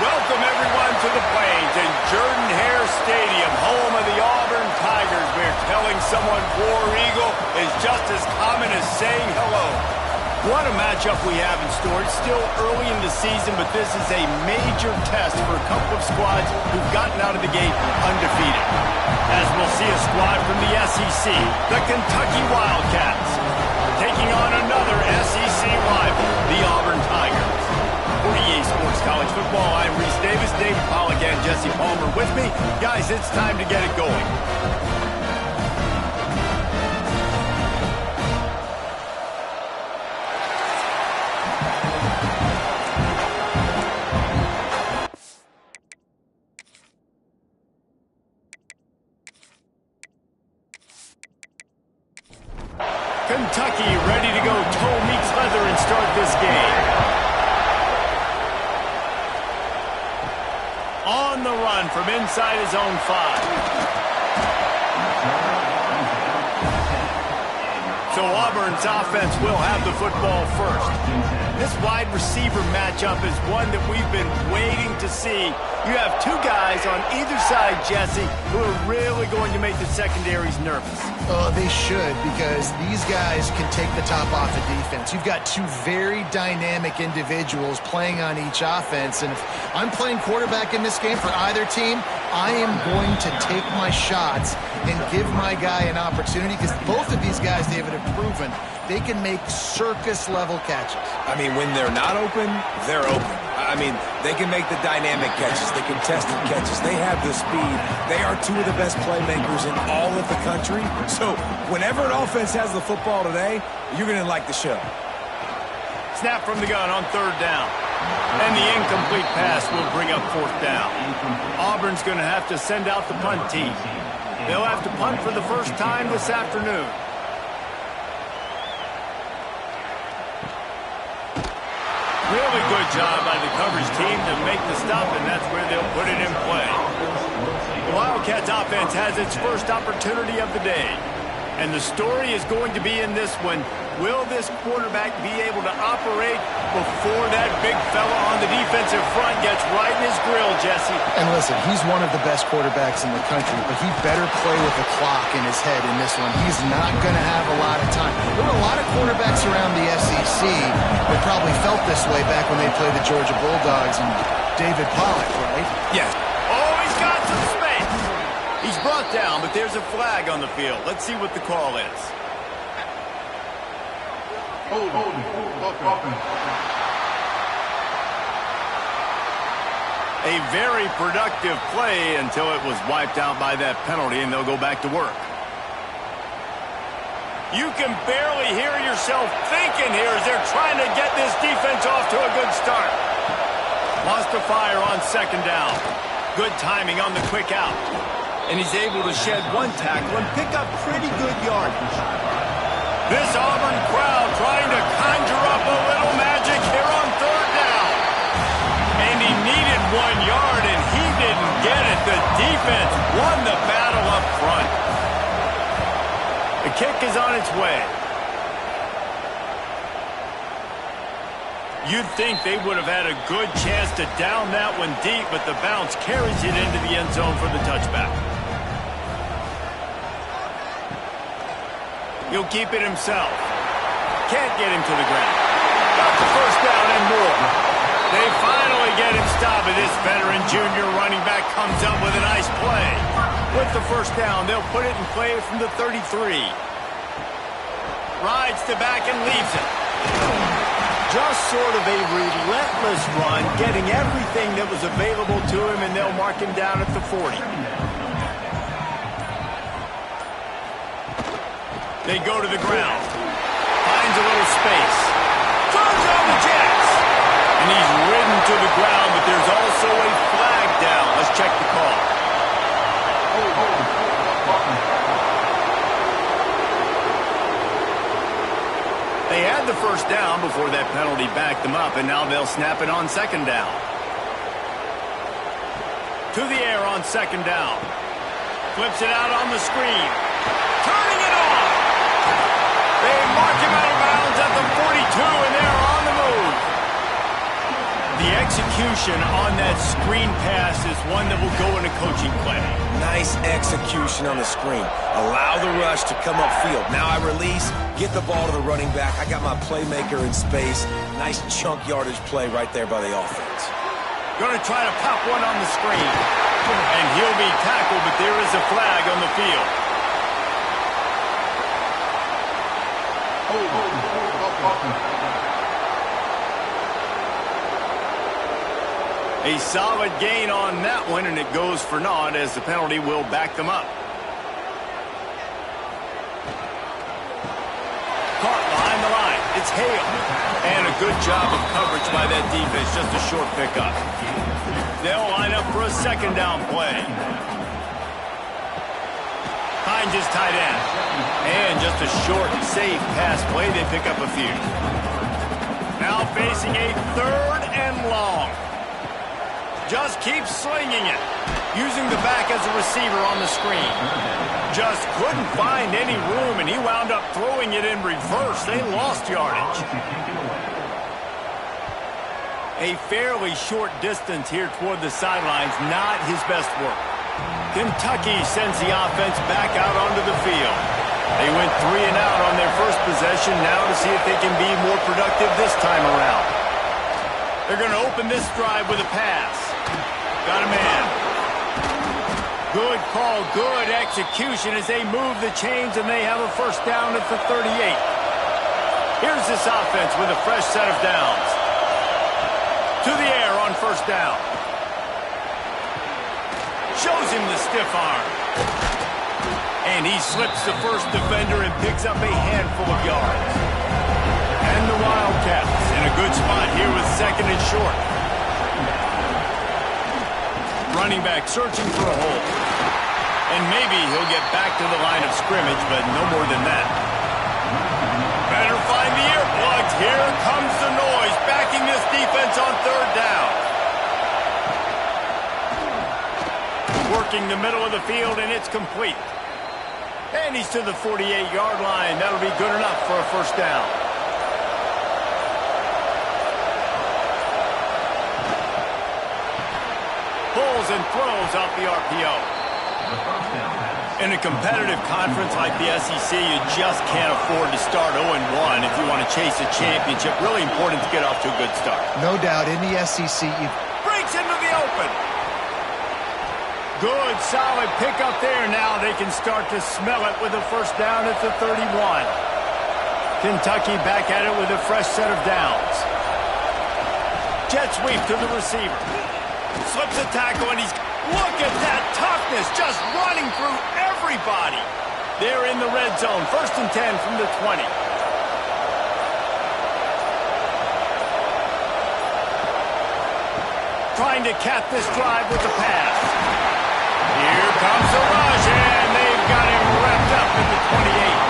Welcome, everyone, to the Plains and Jordan-Hare Stadium, home of the Auburn Tigers, where telling someone War Eagle is just as common as saying hello. What a matchup we have in store. It's still early in the season, but this is a major test for a couple of squads who've gotten out of the gate undefeated. As we'll see a squad from the SEC, the Kentucky Wildcats, taking on another SEC rival, the Auburn Tigers. For EA Sports College Football, I'm Reese Davis, David Pollack, and Jesse Palmer with me. Guys, it's time to get it going. Kentucky ready to go toe meets leather and start this game. On the run from inside his own 5. So Auburn's offense will have the football first. This wide receiver matchup is one that we've been waiting to see. You have two guys on either side, Jesse, who are really going to make the secondaries nervous. Oh, they should, because these guys can take the top off the defense. You've got two very dynamic individuals playing on each offense, and if I'm playing quarterback in this game for either team, I am going to take my shots and give my guy an opportunity, because both of these guys, David, have proven they can make circus-level catches. I mean, when they're not open, they're open. I mean, they can make the dynamic catches, the contested catches. They have the speed. They are two of the best playmakers in all of the country. So whenever an offense has the football today, you're going to like the show. Snap from the gun on 3rd down. And the incomplete pass will bring up 4th down. Auburn's going to have to send out the punt team. They'll have to punt for the first time this afternoon. Really good job by the coverage team to make the stop, and that's where they'll put it in play. The Wildcats offense has its first opportunity of the day. And the story is going to be in this one. Will this quarterback be able to operate before that big fella on the defensive front gets right in his grill, Jesse? And listen, he's one of the best quarterbacks in the country, but he better play with a clock in his head in this one. He's not going to have a lot of time. There were a lot of quarterbacks around the SEC that probably felt this way back when they played the Georgia Bulldogs and David Pollack, right? Yes. Oh, he's got some space. He's brought down, but there's a flag on the field. Let's see what the call is. A very productive play until it was wiped out by that penalty, and they'll go back to work. You can barely hear yourself thinking here as they're trying to get this defense off to a good start. Lost the fire on 2nd down. Good timing on the quick out. And he's able to shed one tackle and pick up pretty good yardage. This Auburn crowd trying to conjure up a little magic here on 3rd down. And he needed 1 yard, and he didn't get it. The defense won the battle up front. The kick is on its way. You'd think they would have had a good chance to down that one deep, but the bounce carries it into the end zone for the touchback. He'll keep it himself. Can't get him to the ground. Got the 1st down and more. They finally get him stopped, and this veteran junior running back comes up with a nice play. With the 1st down, they'll put it in play from the 33. Rides to back and leaves it. Just sort of a relentless run, getting everything that was available to him, and they'll mark him down at the 40. They go to the ground. Finds a little space. Throws on the jets. And he's ridden to the ground, but there's also a flag down. Let's check the call. They had the 1st down before that penalty backed them up, and now they'll snap it on 2nd down. To the air on 2nd down. Flips it out on the screen. Turning it on. They mark him out of bounds at the 42, and they're on the move. The execution on that screen pass is one that will go in a coaching play. Nice execution on the screen. Allow the rush to come upfield. Now I release, get the ball to the running back. I got my playmaker in space. Nice chunk yardage play right there by the offense. Going to try to pop one on the screen. And he'll be tackled, but there is a flag on the field. A solid gain on that one, and it goes for naught as the penalty will back them up. Caught behind the line. It's Hale. And a good job of coverage by that defense. Just a short pickup. They'll line up for a second down play. Hines is tight end. And just a short, safe pass play. They pick up a few. Now facing a third and long. Just keep slinging it. Using the back as a receiver on the screen. Just couldn't find any room, and he wound up throwing it in reverse. They lost yardage. A fairly short distance here toward the sidelines. Not his best work. Kentucky sends the offense back out onto the field. They went 3 and out on their first possession. Now to see if they can be more productive this time around. They're going to open this drive with a pass. Got a man. Good call, good execution as they move the chains, and they have a first down at the 38. Here's this offense with a fresh set of downs. To the air on first down. Shows him the stiff arm. And he slips the first defender and picks up a handful of yards. And the Wildcats in a good spot here with second and short. Running back searching for a hole. And maybe he'll get back to the line of scrimmage, but no more than that. Better find the earplugs. Here comes the noise, backing this defense on third down. Working the middle of the field, and it's complete. And he's to the 48-yard line. That'll be good enough for a first down. Pulls and throws out the RPO. In a competitive conference like the SEC, you just can't afford to start 0-1 if you want to chase a championship. Really important to get off to a good start. No doubt, in the SEC, breaks into the open. Good, solid pickup there. Now they can start to smell it with a first down at the 31. Kentucky back at it with a fresh set of downs. Jet sweep to the receiver. Slips a tackle, and he's... Look at that toughness, just running through everybody. They're in the red zone. First and 10 from the 20. Trying to cap this drive with the pass. Here comes the rush, and they've got him wrapped up in the 28.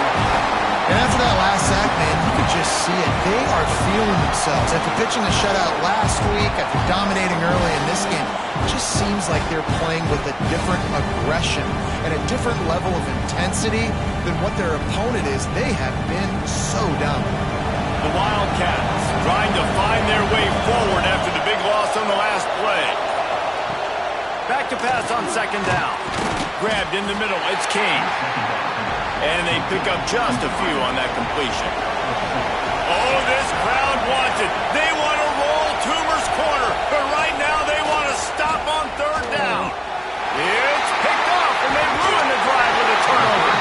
And after that last sack, man, you could just see it. They are feeling themselves. After pitching a shutout last week, after dominating early in this game, it just seems like they're playing with a different aggression and a different level of intensity than what their opponent is. They have been so dominant. The Wildcats trying to find their way forward after the big loss on the last play. Back to pass on second down. Grabbed in the middle. It's King. And they pick up just a few on that completion. Oh, this crowd wants it. They want to roll Toomer's corner, but right now they want to stop on third down. It's picked off, and they ruin the drive with a turnover.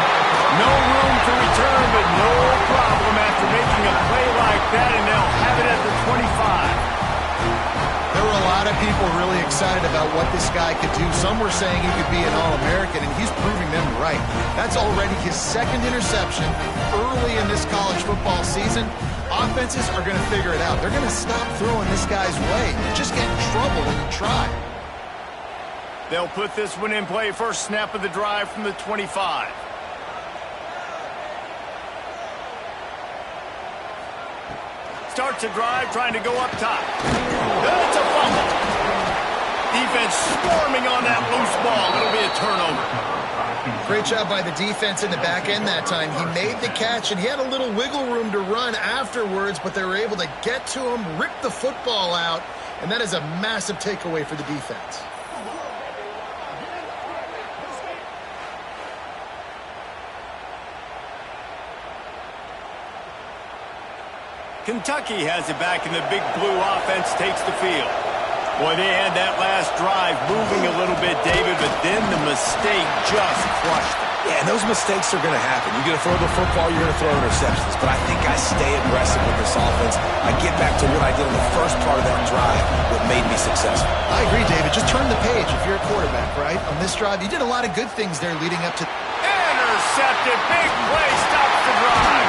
No room to return, but no problem after making a play like that, and they'll have it at the 25. There were a lot of people really excited about what this guy could do. Some were saying he could be an All-American, and he's proving them right. That's already his second interception early in this college football season. Offenses are going to figure it out. They're going to stop throwing this guy's way. Just get in trouble when you try. They'll put this one in play. First snap of the drive from the 25. Starts a drive, trying to go up top. That's a fumble. Defense swarming on that loose ball. It'll be a turnover. Great job by the defense in the back end that time. He made the catch, and he had a little wiggle room to run afterwards, but they were able to get to him, rip the football out, And that is a massive takeaway for the defense. Kentucky has it back, and the big blue offense takes the field. Boy, they had that last drive moving a little bit, David, but then the mistake just crushed them. Yeah, and those mistakes are going to happen. You're going to throw the football, you're going to throw interceptions. But I think I stay aggressive with this offense. I get back to what I did in the first part of that drive, what made me successful. I agree, David. Just turn the page if you're a quarterback, right? On this drive, you did a lot of good things there leading up to... Intercepted. Big play. Stops the drive.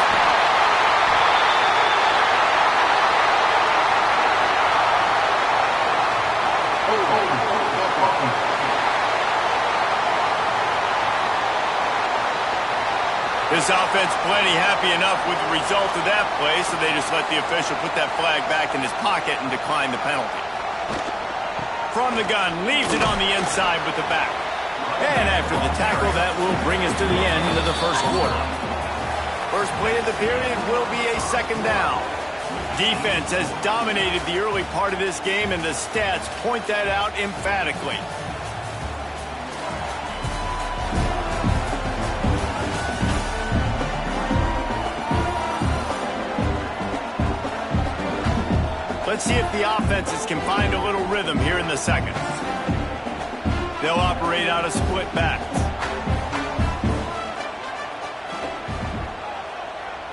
This offense plenty happy enough with the result of that play, so they just let the official put that flag back in his pocket and decline the penalty. From the gun, leaves it on the inside with the back. And after the tackle, that will bring us to the end of the first quarter. First play of the period will be a second down. Defense has dominated the early part of this game, and the stats point that out emphatically. Let's see if the offenses can find a little rhythm here in the second. They'll operate out of split backs.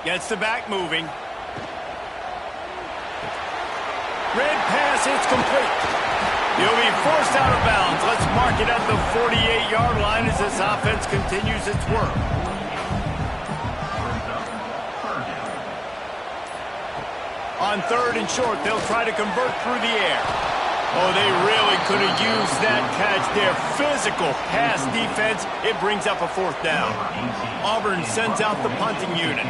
Gets the back moving. Red pass, it's complete. He'll be forced out of bounds. Let's mark it at the 48-yard line as this offense continues its work. On third and short, they'll try to convert through the air. Oh, they really could have used that catch there. Physical pass defense. It brings up a fourth down. Auburn sends out the punting unit.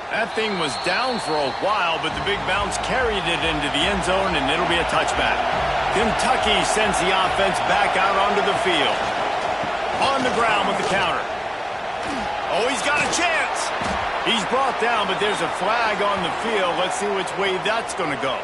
That thing was down for a while, but the big bounce carried it into the end zone, and it'll be a touchback. Kentucky sends the offense back out onto the field. On the ground with the counter. Oh, he's got a chance. He's brought down, but there's a flag on the field. Let's see which way that's going to go.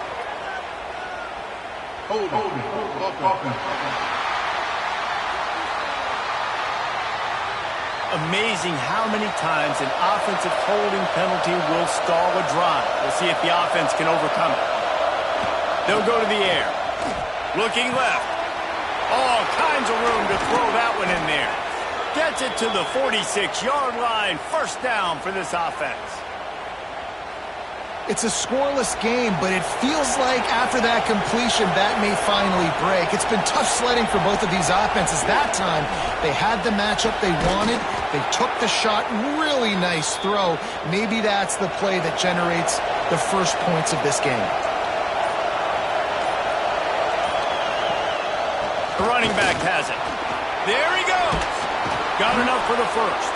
Amazing how many times an offensive holding penalty will stall a drive. We'll see if the offense can overcome it. They'll go to the air. Looking left. All kinds of room to throw that one in there. Gets it to the 46-yard line. First down for this offense. It's a scoreless game, but it feels like after that completion, that may finally break. It's been tough sledding for both of these offenses. That time, they had the matchup they wanted. They took the shot. Really nice throw. Maybe that's the play that generates the first points of this game. The running back has it. There he goes. Got enough for the first.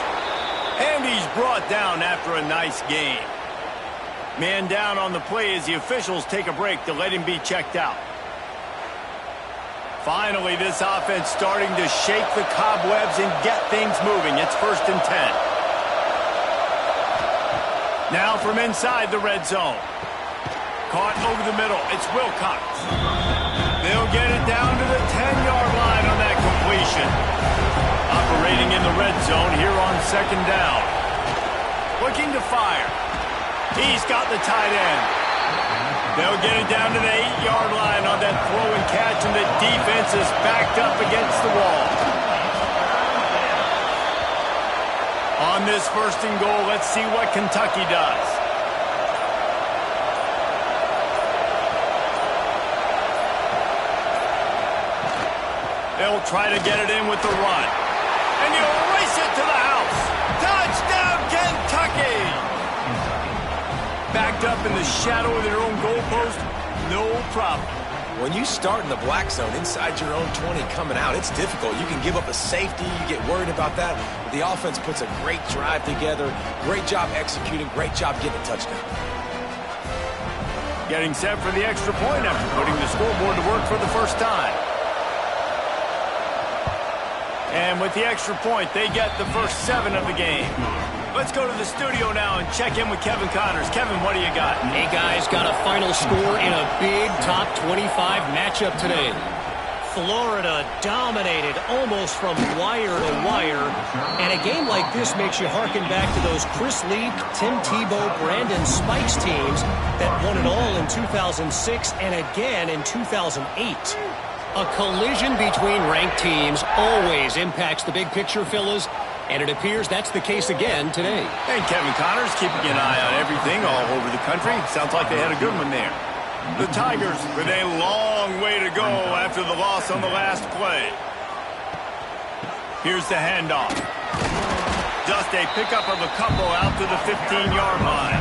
And he's brought down after a nice game. Man down on the play as the officials take a break to let him be checked out. Finally, this offense starting to shake the cobwebs and get things moving. It's 1st and 10. Now from inside the red zone. Caught over the middle. It's Wilcox. They'll get it down to the 10-yard line on that completion. Operating in the red zone here on 2nd down. Looking to fire. He's got the tight end. They'll get it down to the 8-yard line on that throw and catch, and the defense is backed up against the wall. On this 1st and goal, let's see what Kentucky does. They'll try to get it in with the run. And you race it to the house. Touchdown, Kentucky! Backed up in the shadow of their own goalpost, no problem. When you start in the black zone inside your own 20 coming out, it's difficult. You can give up a safety. You get worried about that. But the offense puts a great drive together. Great job executing. Great job getting a touchdown. Getting set for the extra point after putting the scoreboard to work for the first time. And with the extra point, they get the first 7 of the game. Let's go to the studio now and check in with Kevin Connors. Kevin, what do you got? Hey, guys, got a final score in a big top 25 matchup today. Florida dominated almost from wire to wire. And a game like this makes you harken back to those Chris Lee, Tim Tebow, Brandon Spikes teams that won it all in 2006 and again in 2008. A collision between ranked teams always impacts the big picture, fellas. And it appears that's the case again today. And Kevin Connors keeping an eye on everything all over the country. Sounds like they had a good one there. The Tigers with a long way to go after the loss on the last play. Here's the handoff. Just a pickup of a couple out to the 15-yard line.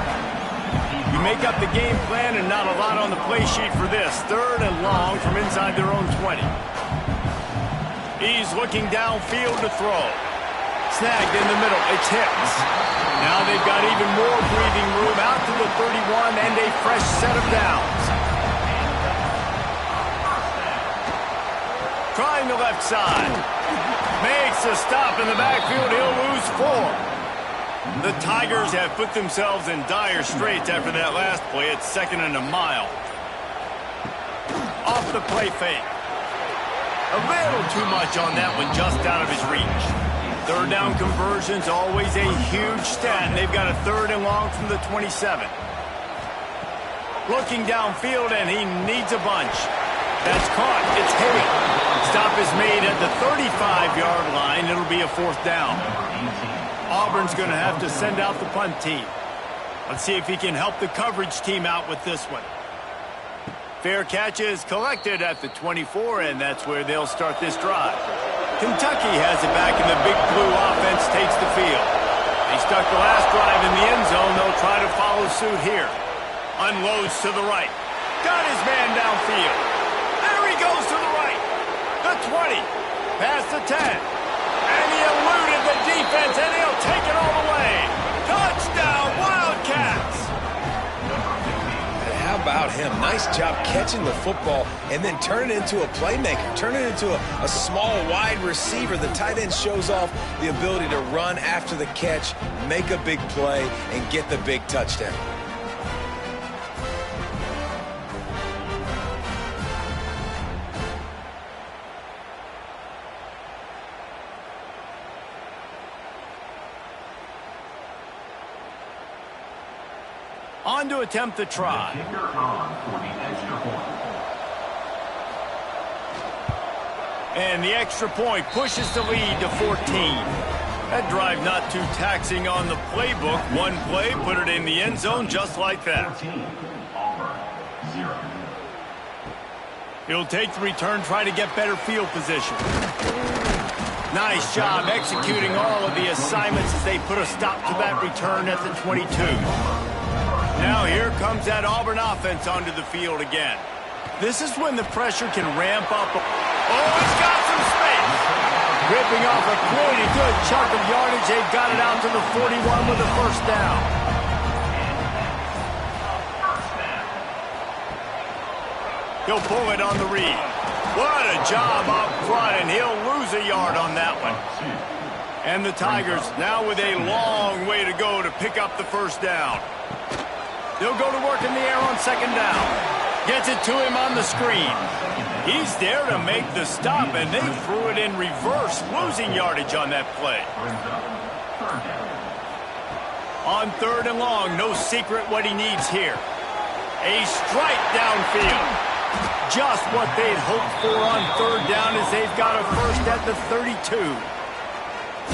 You make up the game plan and not a lot on the play sheet for this. 3rd and long from inside their own 20. He's looking downfield to throw. Snagged in the middle. It's Hicks. Now they've got even more breathing room out to the 31 and a fresh set of downs. Trying the left side. Makes a stop in the backfield. He'll lose 4. The Tigers have put themselves in dire straits after that last play. It's 2nd and a mile. Off the play fake. A little too much on that one, just out of his reach. 3rd down conversion's always a huge stat, and they've got a 3rd and long from the 27. Looking downfield, and he needs a bunch. That's caught. It's Hale. Stop is made at the 35-yard line. It'll be a 4th down. Auburn's going to have to send out the punt team. Let's see if he can help the coverage team out with this one. Fair catch is collected at the 24, and that's where they'll start this drive. Kentucky has it back, and the Big Blue offense takes the field. They stuck the last drive in the end zone. They'll try to follow suit here. Unloads to the right. Got his man downfield. There he goes to the right. The 20. Past the 10. And he eluded the defense, and he'll take it all the way. Touchdown, Wildcats! How about him? Nice job catching the football and then turn it into a playmaker. Turn it into a small, wide receiver. The tight end shows off the ability to run after the catch, make a big play, and get the big touchdown. On to attempt the try. And the extra point pushes the lead to 14. That drive not too taxing on the playbook. One play, put it in the end zone just like that. He'll take the return, try to get better field position. Nice job executing all of the assignments as they put a stop to that return at the 22. Now here comes that Auburn offense onto the field again. This is when the pressure can ramp up. Oh, he's got some space. Ripping off a pretty good chunk of yardage. They've got it out to the 41 with a 1st down. He'll pull it on the read. What a job up front, and he'll lose a yard on that one. And the Tigers now with a long way to go to pick up the 1st down. They'll go to work in the air on 2nd down. Gets it to him on the screen. He's there to make the stop, and they threw it in reverse, losing yardage on that play. On 3rd and long, no secret what he needs here. A strike downfield. Just what they'd hoped for on 3rd down as they've got a 1st at the 32.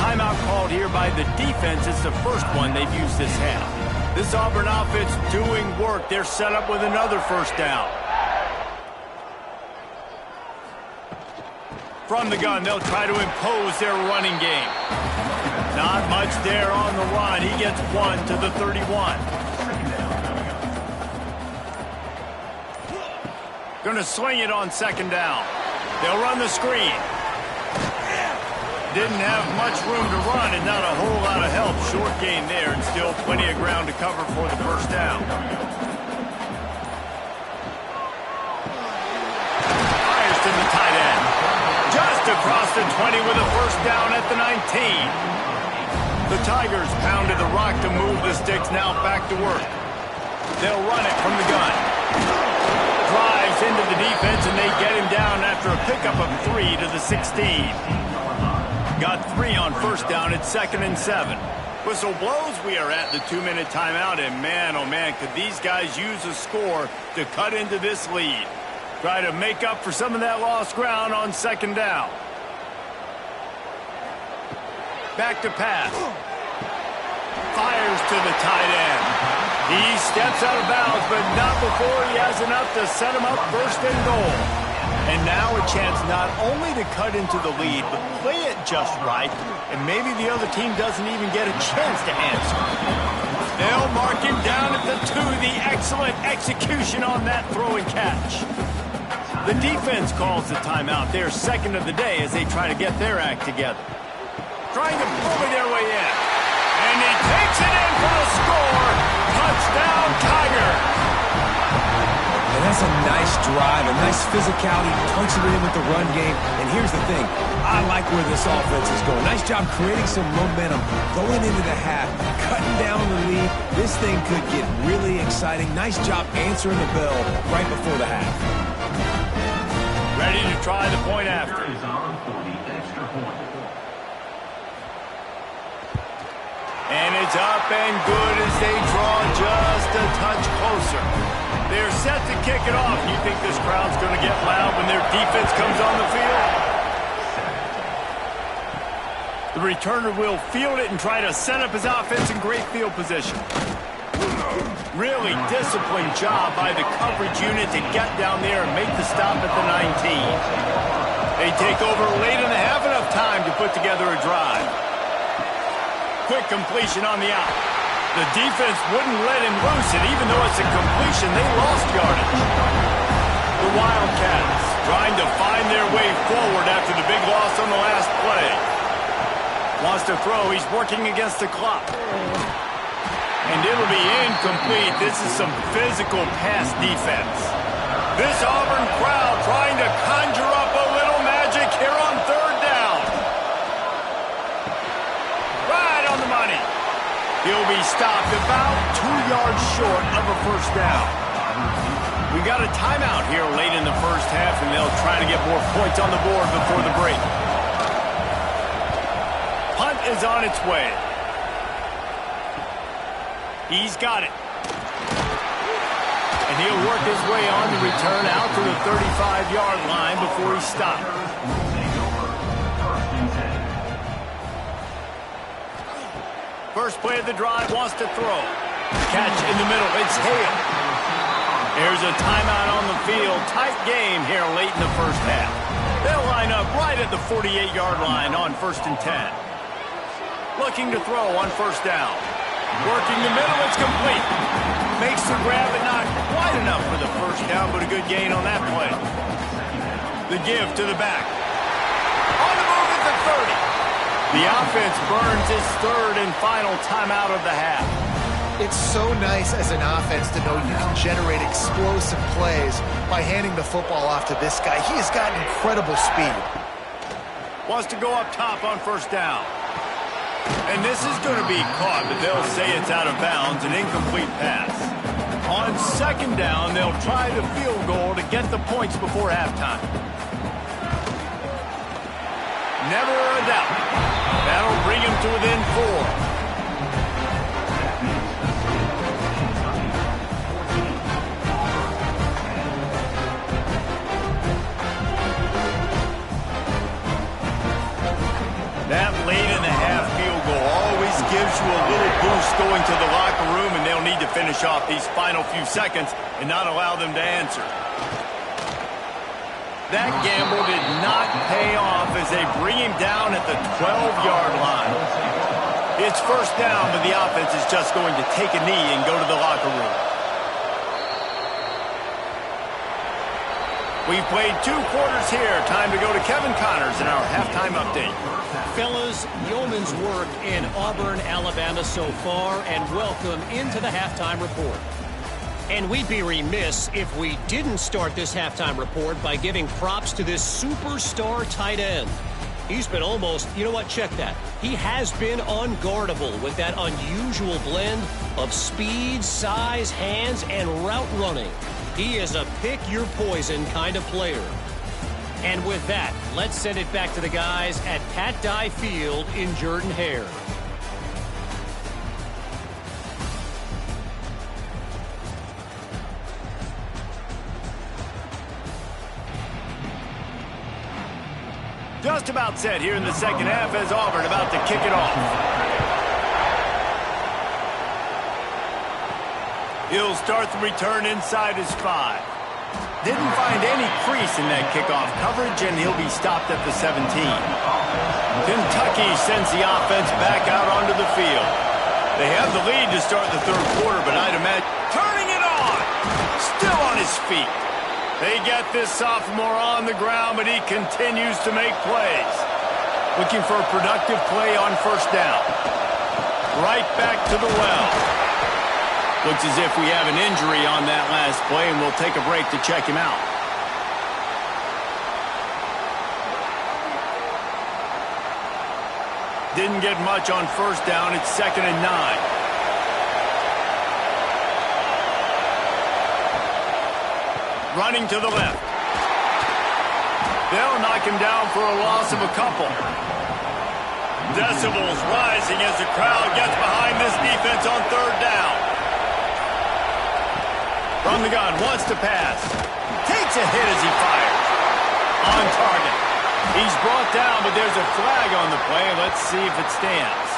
Timeout called here by the defense. It's the first one they've used this half. This Auburn offense doing work. They're set up with another 1st down. From the gun, they'll try to impose their running game. Not much there on the run. He gets 1 to the 31. Going to swing it on 2nd down. They'll run the screen. Didn't have much room to run and not a whole lot of help. Short gain there and still plenty of ground to cover for the 1st down. Fires to the tight end. Just across the 20 with a 1st down at the 19. The Tigers pounded the rock to move the sticks, now back to work. They'll run it from the gun. Drives into the defense, and they get him down after a pickup of 3 to the 16. Got 3 on first down at 2nd and 7. Whistle blows, we are at the 2-minute timeout, and man, oh man, could these guys use a score to cut into this lead. Try to make up for some of that lost ground on 2nd down. Back to pass. Fires to the tight end. He steps out of bounds, but not before he has enough to set him up 1st and goal. And now a chance not only to cut into the lead, but play it just right, and maybe the other team doesn't even get a chance to answer. They'll mark him down at the 2. The excellent execution on that throw and catch. The defense calls the timeout. They're 2nd of the day as they try to get their act together. Trying to bully their way in. And he takes it in for the score. Touchdown, Tiger. And that's a nice drive, a nice physicality, punching it in with the run game. And here's the thing, I like where this offense is going. Nice job creating some momentum, going into the half, cutting down the lead. This thing could get really exciting. Nice job answering the bell right before the half. Ready to try the point after. And it's up and good as they draw just a touch closer. They're set to kick it off. You think this crowd's going to get loud when their defense comes on the field? The returner will field it and try to set up his offense in great field position. Really disciplined job by the coverage unit to get down there and make the stop at the 19. They take over late in the half, enough time to put together a drive. Quick completion on the out. The defense wouldn't let him loose, and even though it's a completion, they lost yardage. The Wildcats trying to find their way forward after the big loss on the last play. Wants to throw. He's working against the clock. And it'll be incomplete. This is some physical pass defense. This Auburn crowd trying to conjure up a little magic here on 3rd down. Right on the money. He'll be stopped about 2 yards short of a 1st down. We got a timeout here late in the 1st half, and they'll try to get more points on the board before the break. Punt is on its way. He's got it. And he'll work his way on the return out to the 35-yard line before he's stopped. First play of the drive, wants to throw. Catch in the middle, it's Hale. There's a timeout on the field. Tight game here late in the 1st half. They'll line up right at the 48-yard line on 1st and 10. Looking to throw on 1st down. Working the middle, it's complete. Makes the grab, but not quite enough for the 1st down, but a good gain on that play. The give to the back. On the move at the 30. The offense burns its 3rd and final timeout of the half. It's so nice as an offense to know you can generate explosive plays by handing the football off to this guy. He has got incredible speed. Wants to go up top on 1st down. And this is going to be caught, but they'll say it's out of bounds, an incomplete pass. On 2nd down, they'll try the field goal to get the points before halftime. Never a doubt. That'll bring him to within 4. That late in the half field goal always gives you a little boost going to the locker room, and they'll need to finish off these final few seconds and not allow them to answer. That gamble did not pay off as they bring him down at the 12-yard line. It's 1st down, but the offense is just going to take a knee and go to the locker room. We've played 2 quarters here. Time to go to Kevin Connors in our halftime update. Fellas, yeoman's work in Auburn, Alabama so far, and welcome into the halftime report. And we'd be remiss if we didn't start this halftime report by giving props to this superstar tight end. He's been almost, you know what, check that. He has been unguardable with that unusual blend of speed, size, hands, and route running. He is a pick-your-poison kind of player. And with that, let's send it back to the guys at Pat Dye Field in Jordan-Hare. Just about set here in the second half as Auburn about to kick it off. He'll start the return inside his 5. Didn't find any crease in that kickoff coverage, and he'll be stopped at the 17. Kentucky sends the offense back out onto the field. They have the lead to start the third quarter, but I'd imagine turning it on. Still on his feet. They get this sophomore on the ground, but he continues to make plays. Looking for a productive play on first down. Right back to the well. Looks as if we have an injury on that last play, and we'll take a break to check him out. Didn't get much on first down. It's 2nd and 9. Running to the left. They'll knock him down for a loss of a couple. Decibels rising as the crowd gets behind this defense on third down. From the gun, wants to pass. Takes a hit as he fires. On target. He's brought down, but there's a flag on the play. Let's see if it stands.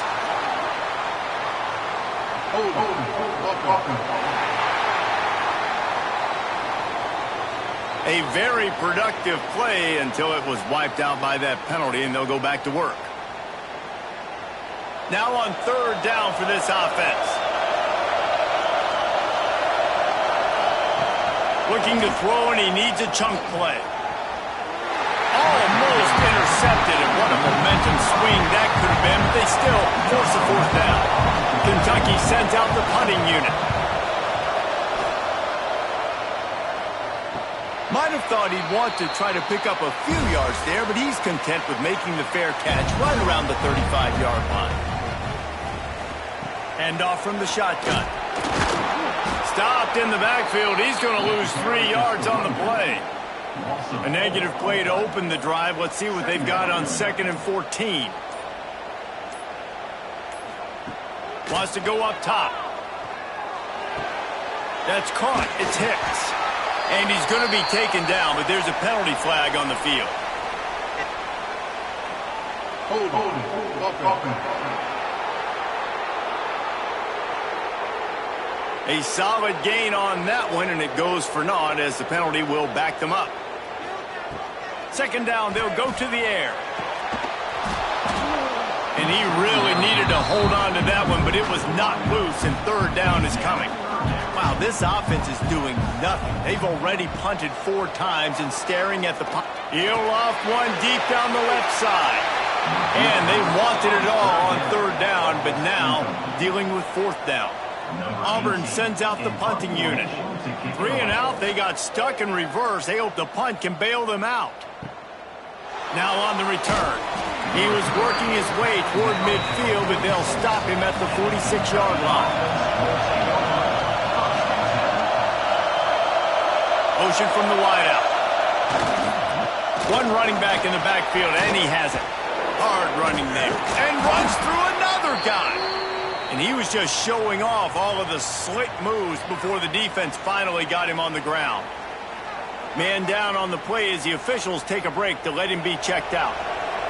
A very productive play until it was wiped out by that penalty, and they'll go back to work. Now on third down for this offense. Looking to throw, and he needs a chunk play. Almost intercepted, and what a momentum swing that could have been, but they still force a fourth down. Kentucky sends out the punting unit. Might have thought he'd want to try to pick up a few yards there, but he's content with making the fair catch right around the 35-yard line. Hand off from the shotgun. Stopped in the backfield. He's going to lose 3 yards on the play. A negative play to open the drive. Let's see what they've got on 2nd and 14. Wants to go up top. That's caught. It's Hicks. And he's going to be taken down, but there's a penalty flag on the field. A solid gain on that one, and it goes for naught as the penalty will back them up. 2nd down, they'll go to the air. And he really needed to hold on to that one, but it was not loose, and 3rd down is coming. Wow, this offense is doing nothing. They've already punted 4 times and staring at the punt. He'll off one deep down the left side. And they wanted it all on 3rd down, but now dealing with 4th down. Auburn sends out the punting unit. 3 and out, they got stuck in reverse. They hope the punt can bail them out. Now on the return. He was working his way toward midfield, but they'll stop him at the 46-yard line. Motion from the wideout. One running back in the backfield, and he has it. Hard running there. And runs through another guy. And he was just showing off all of the slick moves before the defense finally got him on the ground. Man down on the play as the officials take a break to let him be checked out.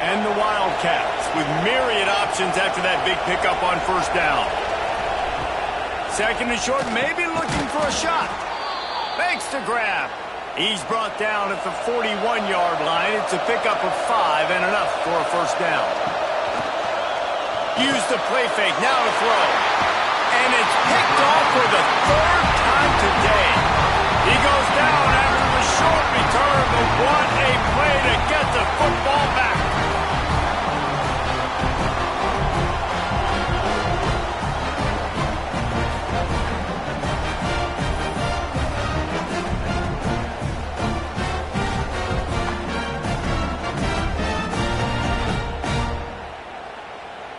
And the Wildcats with myriad options after that big pickup on first down. 2nd and short, maybe looking for a shot. Makes the grab. He's brought down at the 41-yard line. It's a pickup of 5 and enough for a first down. Use the play fake, now to throw. And it's picked off for the 3rd time today. He goes down after the short return, but what a play to get the football back.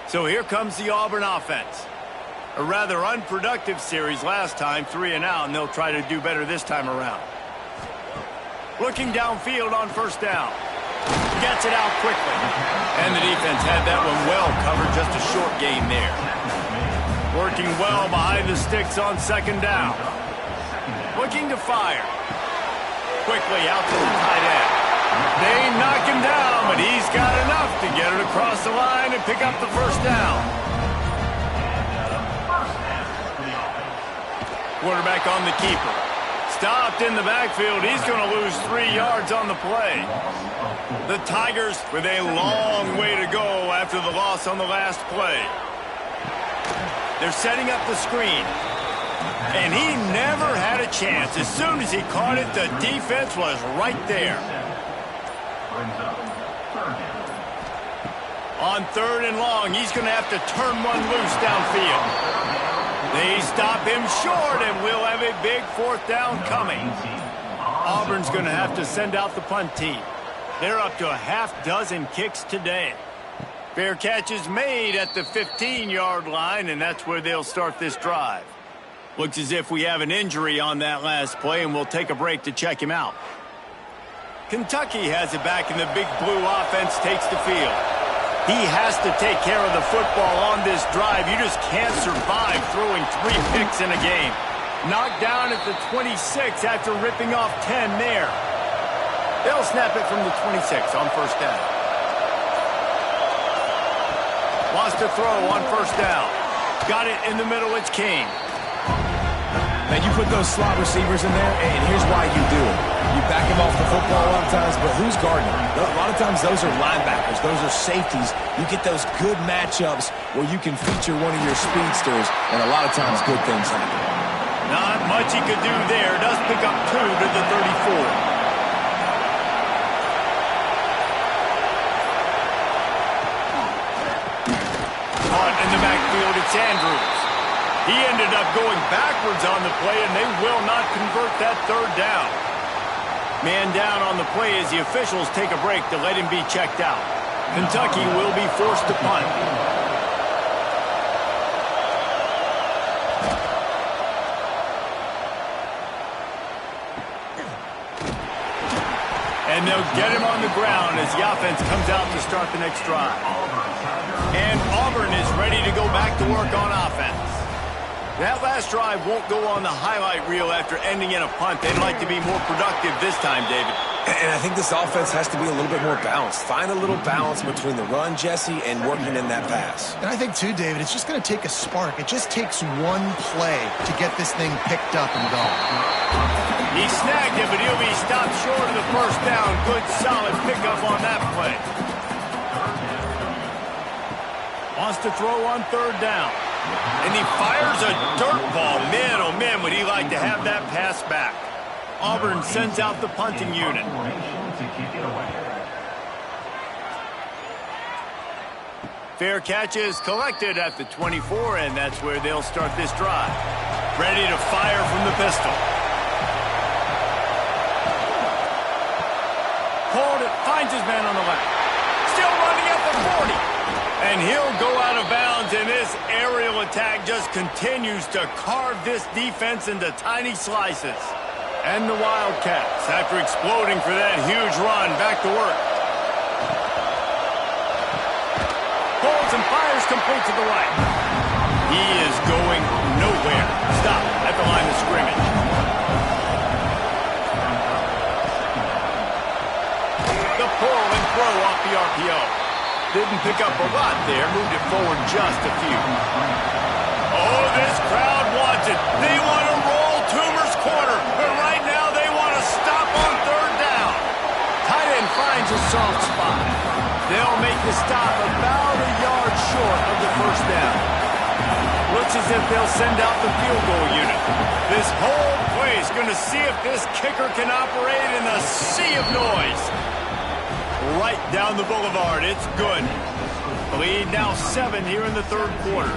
So here comes the Auburn offense. A rather unproductive series last time, 3 and out, and they'll try to do better this time around. Looking downfield on first down. Gets it out quickly. And the defense had that one well covered, just a short gain there. Working well behind the sticks on second down. Looking to fire. Quickly out to the tight end. They knock him down, but he's got enough to get it across the line and pick up the first down. Quarterback on the keeper. Stopped in the backfield. He's going to lose 3 yards on the play. The Tigers with a long way to go after the loss on the last play. They're setting up the screen. And he never had a chance. As soon as he caught it, the defense was right there. On 3rd and long, he's going to have to turn one loose downfield. They stop him short, and we'll have a big 4th down coming. Auburn's going to have to send out the punt team. They're up to a half-dozen kicks today. Fair catch is made at the 15-yard line, and that's where they'll start this drive. Looks as if we have an injury on that last play, and we'll take a break to check him out. Kentucky has it back, and the big blue offense takes the field. He has to take care of the football on this drive. You just can't survive throwing 3 picks in a game. Knocked down at the 26 after ripping off 10 there. They'll snap it from the 26 on first down. Wants to throw on first down. Got it in the middle. It's King. Now, you put those slot receivers in there, and here's why you do it. You back him off the football a lot of times, but who's guarding him? A lot of times those are linebackers. Those are safeties. You get those good matchups where you can feature one of your speedsters, and a lot of times good things happen. Not much he could do there. Does pick up 2 to the 34. In the backfield, it's Andrews. He ended up going backwards on the play, and they will not convert that 3rd down. Man down on the play as the officials take a break to let him be checked out. Kentucky will be forced to punt. And they'll get him on the ground as the offense comes out to start the next drive. And Auburn is ready to go back to work on offense. That last drive won't go on the highlight reel after ending in a punt. They'd like to be more productive this time, David. And I think this offense has to be a little bit more balanced. Find a little balance between the run, Jesse, and working in that pass. And I think, too, David, it's just going to take a spark. It just takes one play to get this thing picked up and going. He snagged it, but he'll be stopped short of the first down. Good, solid pickup on that play. Wants to throw on 3rd down. And he fires a dirt ball. Man, oh man, would he like to have that pass back. Auburn sends out the punting unit. Fair catch is collected at the 24, and that's where they'll start this drive. Ready to fire from the pistol. Hold it, finds his man on the left. Still running at the 40. And he'll go out of bounds, and this aerial attack just continues to carve this defense into tiny slices. And the Wildcats, after exploding for that huge run, back to work. Holds and fires complete to the right. He is going nowhere. Stop at the line of scrimmage. The pull and throw off the RPO. Didn't pick up a lot there, moved it forward just a few. Oh, this crowd wants it. They want to roll Toomer's corner, but right now they want to stop on 3rd down. Tight end finds a soft spot. They'll make the stop about a yard short of the first down. Looks as if they'll send out the field goal unit. This whole place going to see if this kicker can operate in a sea of noise. Right down the boulevard. It's good. Lead now 7 here in the 3rd quarter.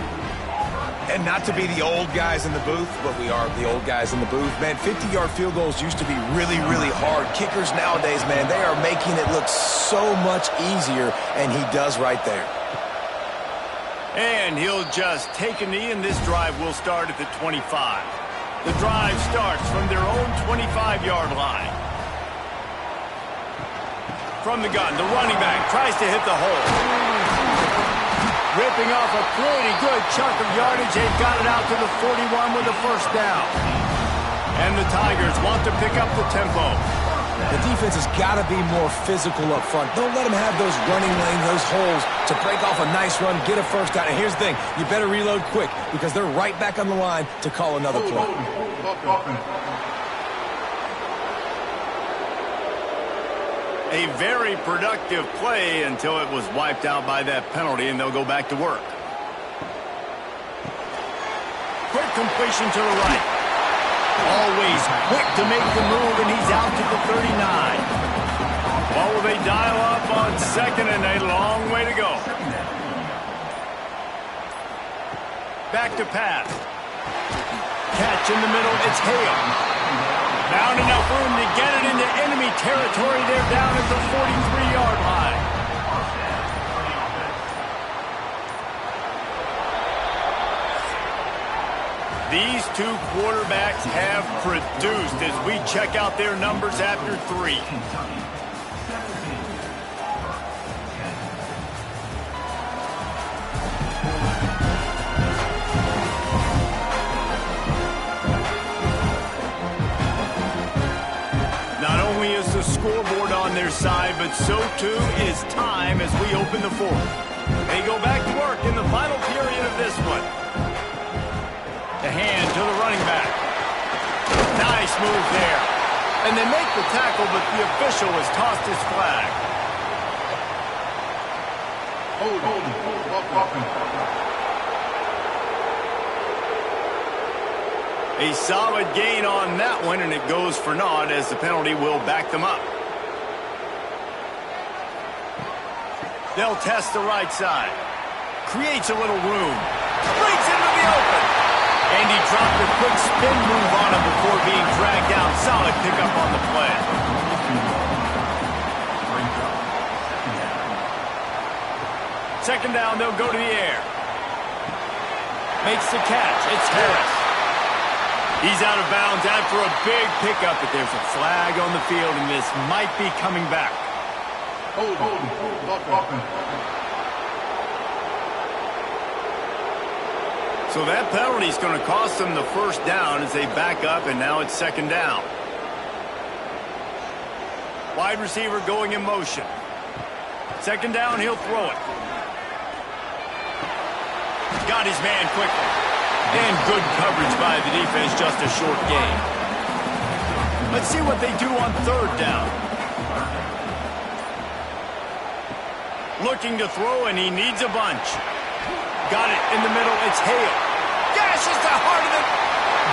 And not to be the old guys in the booth, but we are the old guys in the booth. Man, 50-yard field goals used to be really, really hard. Kickers nowadays, man, they are making it look so much easier, and he does right there. And he'll just take a knee, and this drive will start at the 25. The drive starts from their own 25-yard line. From the gun, the running back tries to hit the hole. Ripping off a pretty good chunk of yardage. They've got it out to the 41 with a first down. And the Tigers want to pick up the tempo. The defense has got to be more physical up front. Don't let them have those running lanes, those holes to break off a nice run, get a first down. And here's the thing, you better reload quick because they're right back on the line to call another play. A very productive play until it was wiped out by that penalty, and they'll go back to work. Quick completion to the right. Always quick to make the move, and he's out to the 39. Well, will they dial up on second and a long way to go? Back to pass. Catch in the middle, it's Hale. Found enough room to get it into enemy territory. They're down at the 43-yard line. These two quarterbacks have produced as we check out their numbers after 3. Not only is the scoreboard on their side, but so too is time as we open the 4th. They go back to work in the final period of this one. The hand to the running back. Nice move there. And they make the tackle, but the official has tossed his flag. A solid gain on that one, and it goes for naught as the penalty will back them up. They'll test the right side. Creates a little room. Breaks into the open. And he dropped a quick spin move on him before being dragged down. Solid pickup on the play. Second down, they'll go to the air. Makes the catch. It's Harris. He's out of bounds after a big pickup, but there's a flag on the field, and this might be coming back. So that penalty is going to cost them the first down as they back up, and now it's second down. Wide receiver going in motion. Second down, he'll throw it. Got his man quickly. And good coverage by the defense, just a short gain. Let's see what they do on third down. Looking to throw, and he needs a bunch. Got it in the middle, it's Hale. Gashes the heart of it.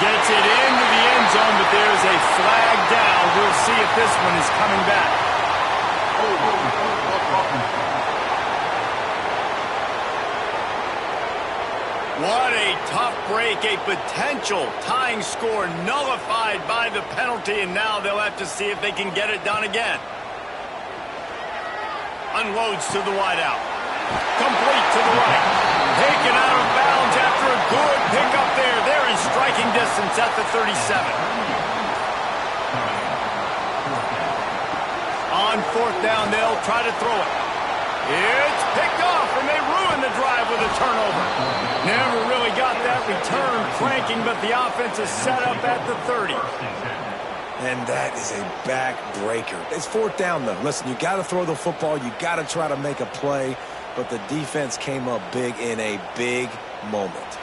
Gets it into the end zone, but there's a flag down. We'll see if this one is coming back. What a tough break, a potential tying score nullified by the penalty, and now they'll have to see if they can get it done again. Unloads to the wideout. Complete to the right. Taken out of bounds after a good pickup there. They're in striking distance at the 37. On fourth down, they'll try to throw it. It's picked off, and they ruin the drive with a turnover. Never really got that return cranking, but the offense is set up at the 30. And that is a backbreaker. It's fourth down, though. Listen, you got to throw the football. You got to try to make a play. But the defense came up big in a big moment.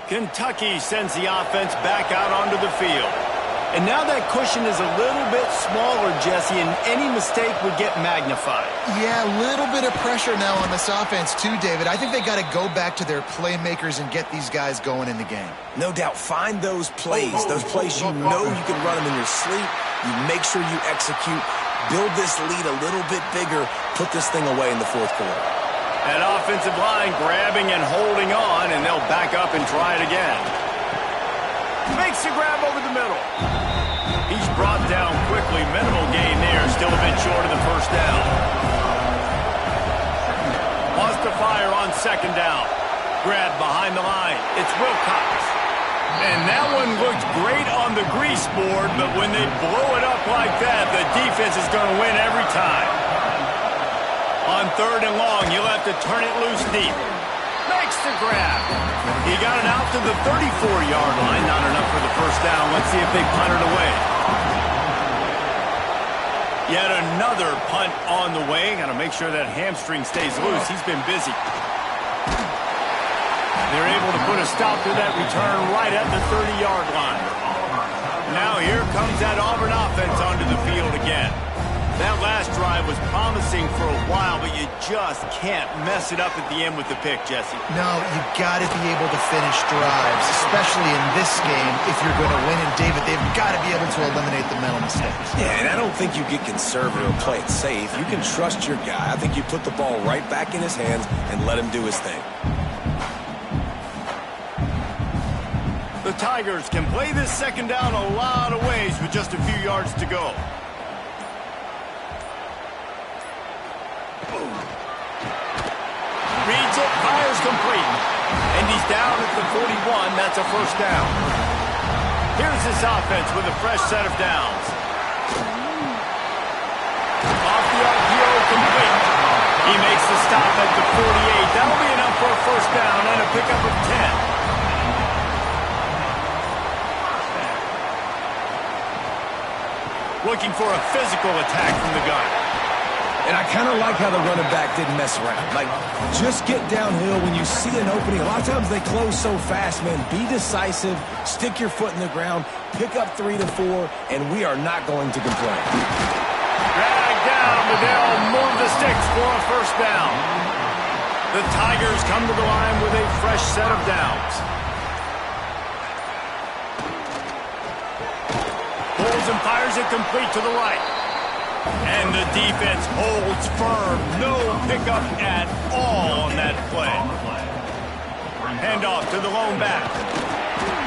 Kentucky sends the offense back out onto the field. And now that cushion is a little bit smaller, Jesse, and any mistake would get magnified. Yeah, a little bit of pressure now on this offense too, David. I think they got to go back to their playmakers and get these guys going in the game. No doubt. Find those plays you know you can run them in your sleep. You make sure you execute. Build this lead a little bit bigger. Put this thing away in the fourth quarter. That offensive line grabbing and holding on, and they'll back up and try it again. Makes the grab over the middle. He's brought down quickly. Minimal gain there. Still a bit short of the first down. Wants to fire on second down. Grab behind the line. It's Wilcox. And that one looked great on the grease board, but when they blow it up like that, the defense is going to win every time. On third and long, you'll have to turn it loose deep. Makes the grab. He got it out to the 34-yard line. Not enough for the first down. Let's see if they punt it away. Yet another punt on the way. Got to make sure that hamstring stays loose. He's been busy. They're able to put a stop to that return right at the 30-yard line. Now here comes that Auburn offense onto the field again. That last drive was promising for a while, but you just can't mess it up at the end with the pick, Jesse. No, you got to be able to finish drives, especially in this game if you're going to win. And, David, they've got to be able to eliminate the mental mistakes. Yeah, and I don't think you get conservative or play it safe. You can trust your guy. I think you put the ball right back in his hands and let him do his thing. The Tigers can play this second down a lot of ways with just a few yards to go. Reads it, fires complete. And he's down at the 41. That's a first down. Here's this offense with a fresh set of downs. Off the RPO, complete. He makes the stop at the 48. That'll be enough for a first down and a pickup of 10. Looking for a physical attack from the gun. And I kind of like how the running back didn't mess around. Like, just get downhill when you see an opening. A lot of times they close so fast, man. Be decisive, stick your foot in the ground, pick up 3 to 4, and we are not going to complain. Dragged down, but they'll move the sticks for a first down. The Tigers come to the line with a fresh set of downs. Pulls and fires it complete to the right. And the defense holds firm. No pickup at all on that play. Handoff to the lone back.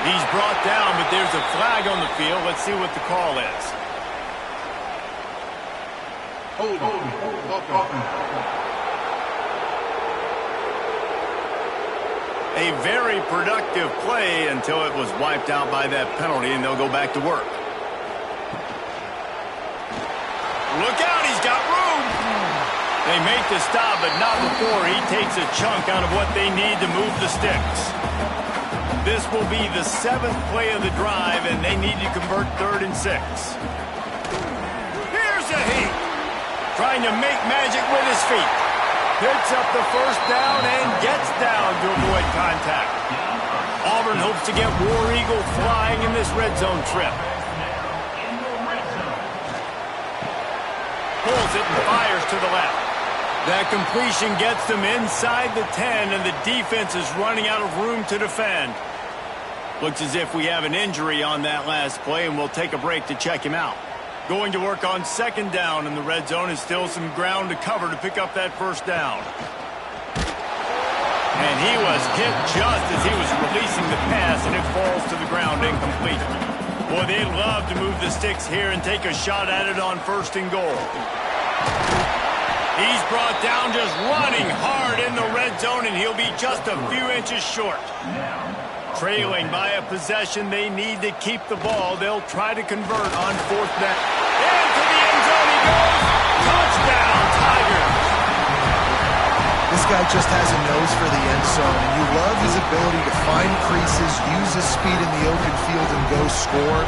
He's brought down, but there's a flag on the field. Let's see what the call is. A very productive play until it was wiped out by that penalty, and they'll go back to work. Look out, he's got room. They make the stop, but not before he takes a chunk out of what they need to move the sticks. This will be the 7th play of the drive, and they need to convert 3rd and 6. Here's a heat. Trying to make magic with his feet. Picks up the first down and gets down to avoid contact. Auburn hopes to get War Eagle flying in this red zone trip. Pulls it and fires to the left. That completion gets them inside the 10, and the defense is running out of room to defend. Looks as if we have an injury on that last play, and we'll take a break to check him out. Going to work on second down in the red zone, and still some ground to cover to pick up that first down. And he was hit just as he was releasing the pass, and it falls to the ground incomplete. Boy, they'd love to move the sticks here and take a shot at it on 1st and goal. He's brought down just running hard in the red zone, and he'll be just a few inches short. Trailing by a possession, they need to keep the ball. They'll try to convert on 4th down. Into the end zone he goes. Touchdown, Tigers. This guy just has a nose for the end zone, and you love his ability to find creases, use his speed in the open field, and go score.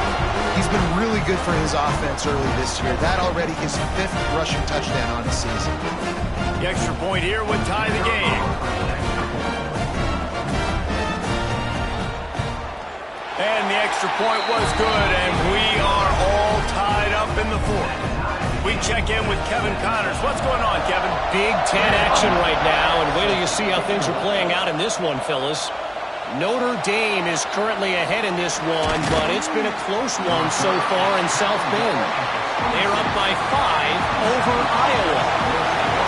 He's been really good for his offense early this year. That already his 5th rushing touchdown on the season. The extra point here would tie the game. And the extra point was good, and we are all tied up in the 4th. We check in with Kevin Connors. What's going on, Kevin? Big 10 action right now, and wait till you see how things are playing out in this one, fellas. Notre Dame is currently ahead in this one, but it's been a close one so far in South Bend. They're up by 5 over Iowa.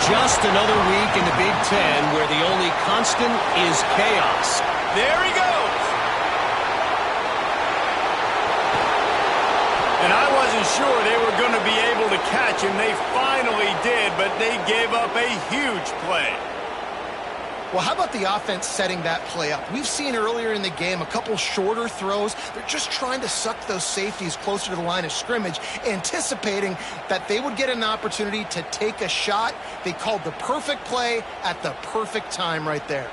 Just another week in the Big Ten where the only constant is chaos. There he goes. And I wasn't sure they were going to be able to catch him. They finally did, but they gave up a huge play. Well, how about the offense setting that play up? We've seen earlier in the game a couple shorter throws. They're just trying to suck those safeties closer to the line of scrimmage, anticipating that they would get an opportunity to take a shot. They called the perfect play at the perfect time right there.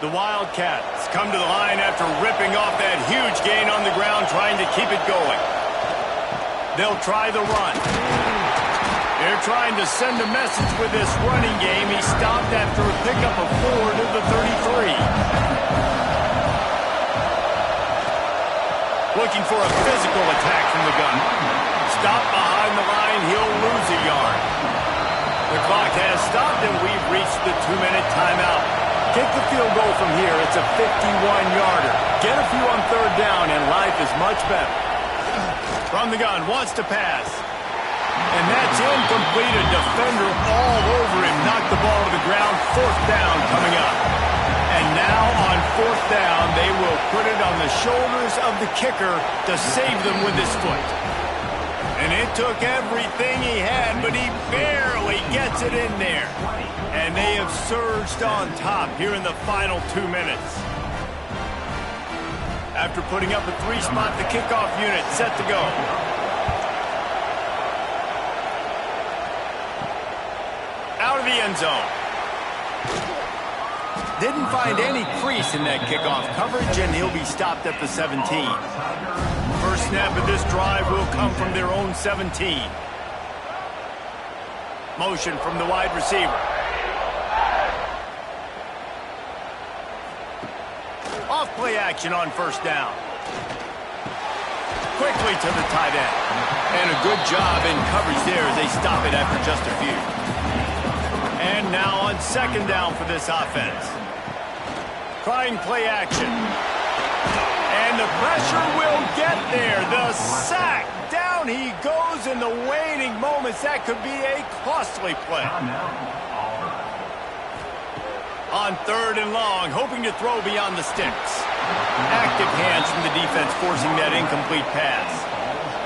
The Wildcats come to the line after ripping off that huge gain on the ground, trying to keep it going. They'll try the run. They're trying to send a message with this running game. He stopped after a pickup of 4 to the 33. Looking for a physical attack from the gun. Stop behind the line. He'll lose a yard. The clock has stopped, and we've reached the 2-minute timeout. Kick the field goal from here. It's a 51-yarder. Get a few on third down, and life is much better. From the gun, wants to pass. And that's incomplete. A defender all over him. Knocked the ball to the ground. 4th down coming up. And now on 4th down, they will put it on the shoulders of the kicker to save them with his foot. And it took everything he had, but he barely gets it in there. And they have surged on top here in the final 2 minutes. After putting up a 3-spot, the kickoff unit set to go. Out of the end zone. Didn't find any crease in that kickoff coverage, and he'll be stopped at the 17. First snap of this drive will come from their own 17. Motion from the wide receiver. Off play action on first down. Quickly to the tight end. And a good job in coverage there as they stop it after just a few. And now on 2nd down for this offense. Trying play action. And the pressure will get there. The sack. Down he goes in the waning moments. That could be a costly play. On 3rd and long, hoping to throw beyond the sticks. Active hands from the defense forcing that incomplete pass.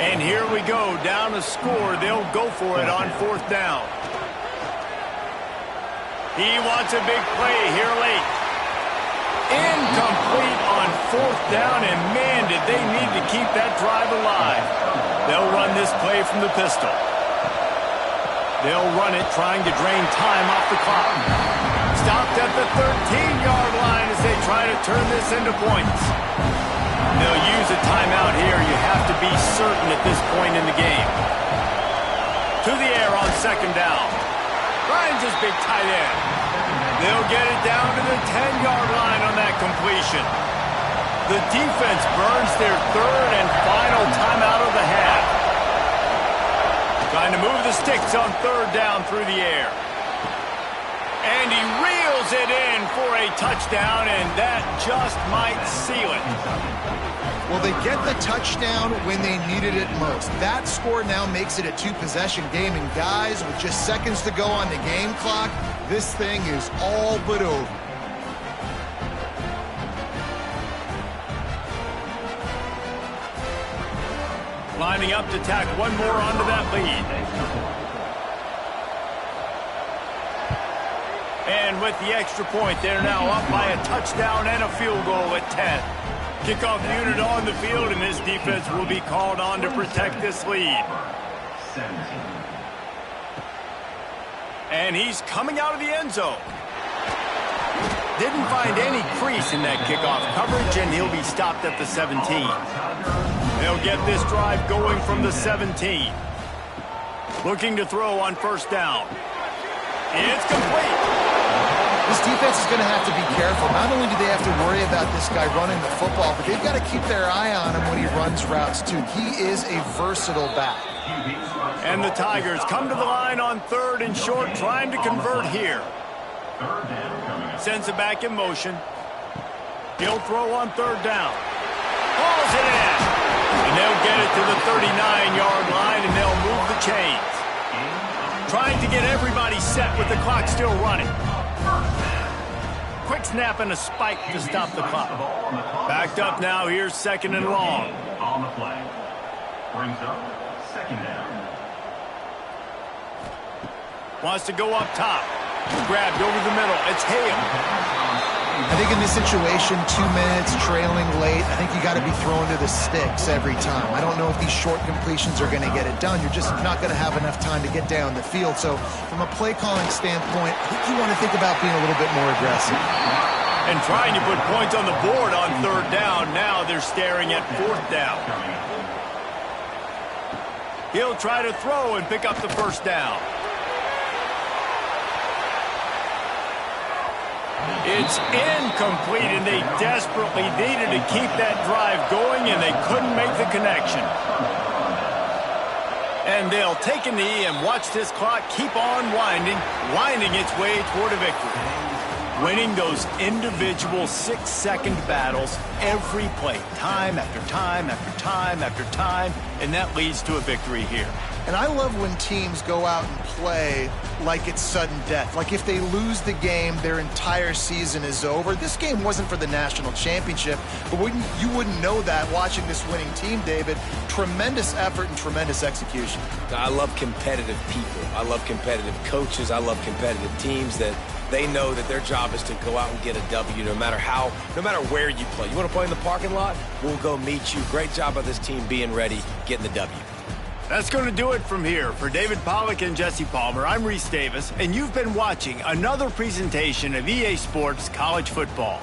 And here we go, down a score. They'll go for it on 4th down. He wants a big play here late. Incomplete on 4th down, and man, did they need to keep that drive alive. They'll run this play from the pistol. They'll run it trying to drain time off the clock. Stopped at the 13-yard line as they try to turn this into points. They'll use a timeout here. You have to be certain at this point in the game. To the air on 2nd down. Finds his big tight end. They'll get it down to the 10-yard line on that completion. The defense burns their 3rd and final timeout of the half. Trying to move the sticks on 3rd down through the air. And he reels it in for a touchdown, and that just might seal it. Well, they get the touchdown when they needed it most. That score now makes it a 2-possession game, and guys, with just seconds to go on the game clock, this thing is all but over. Lining up to tack one more onto that lead. And with the extra point, they're now up by a touchdown and a field goal at 10. Kickoff unit on the field, and this defense will be called on to protect this lead. And he's coming out of the end zone. Didn't find any crease in that kickoff coverage, and he'll be stopped at the 17. They'll get this drive going from the 17. Looking to throw on 1st down. It's complete. This defense is going to have to be careful. Not only do they have to worry about this guy running the football, but they've got to keep their eye on him when he runs routes, too. He is a versatile back. And the Tigers come to the line on 3rd and short, trying to convert here. Sends it back in motion. He'll throw on 3rd down. Hauls it in. And they'll get it to the 39-yard line, and they'll move the chains. Trying to get everybody set with the clock still running. Quick snap and a spike to stop the clock. Backed up now. Here's 2nd and long. On the play. Brings up 2nd down. Wants to go up top. Grabbed over the middle. It's Hale. I think in this situation, 2 minutes, trailing late, I think you got to be thrown to the sticks every time. I don't know if these short completions are going to get it done. You're just not going to have enough time to get down the field. So from a play calling standpoint, I think you want to think about being a little bit more aggressive. And trying to put points on the board on 3rd down. Now they're staring at 4th down. He'll try to throw and pick up the 1st down. It's incomplete, and they desperately needed to keep that drive going, and they couldn't make the connection. And they'll take a knee and watch this clock keep on winding its way toward a victory. Winning those individual 6-second battles every play, time after time after time after time, and that leads to a victory here. And I love when teams go out and play like it's sudden death. Like if they lose the game, their entire season is over. This game wasn't for the national championship, but you wouldn't know that watching this winning team, David. Tremendous effort and tremendous execution. I love competitive people. I love competitive coaches. I love competitive teams that they know that their job is to go out and get a W no matter where you play. You want to play in the parking lot? We'll go meet you. Great job by this team being ready, getting the W. That's going to do it from here. For David Pollack and Jesse Palmer, I'm Reese Davis, and you've been watching another presentation of EA Sports College Football.